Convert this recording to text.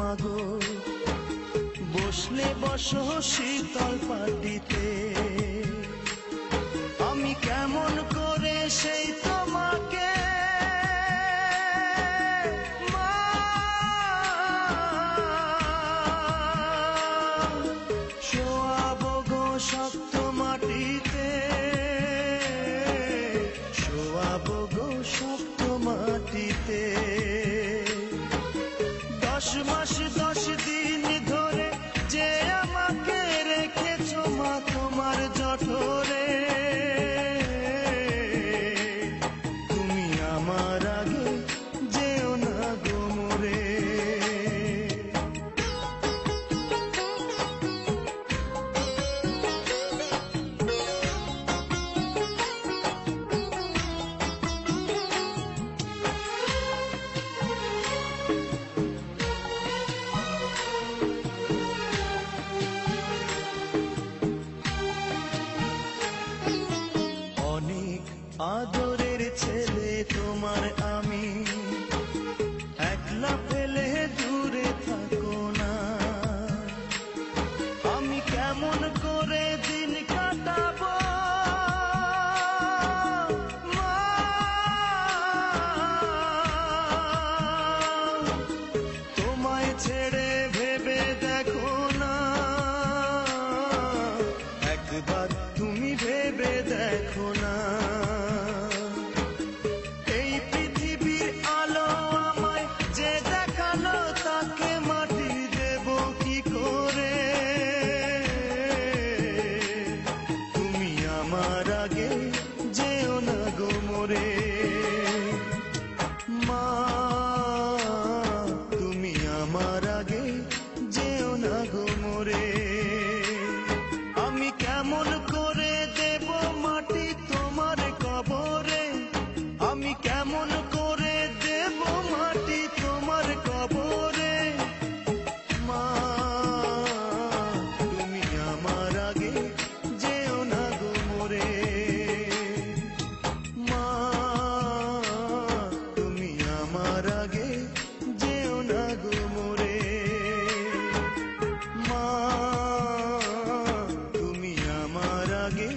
মাগো বসলে বসো শীতল পাটিতে, আমি কেমন করে সেই তোমাকে শোয়াবো গো শক্ত মাটিতে, শোয়াবো গো শক্ত মাটিতে। 10 মাস 10 দিন ধরে যে আমাকে রেখেছো মা তোমার জঠরে, তুমি আমার আগে যেও না গো মোরে। আদরের ছেলে তোমার আমি, একলা ফেলে দূরে থাকো না। আমি কেমন করে দিন কাটাবো মা, তোমায় ছেড়ে ভেবে দেখো না, একবার তুমি ভেবে দেখো না। এই পৃথিবীর আলো আমায় যে দেখালো তাকে মাটি দেব কি করে, তুমি আমার আগে যেও না গো মোরে। মা তুমি আমার আগে যেও না গো মোরে। আমি কেমন করে দেব মাটি তোমার কবরে, আমি কেমন করে দেব মাটি তোমার কবরে। মা তুমি আমার আগে যেও না গো মোরে। মা তুমি আমার আগে যেও না গো মোরে। মা তুমি আমার আগে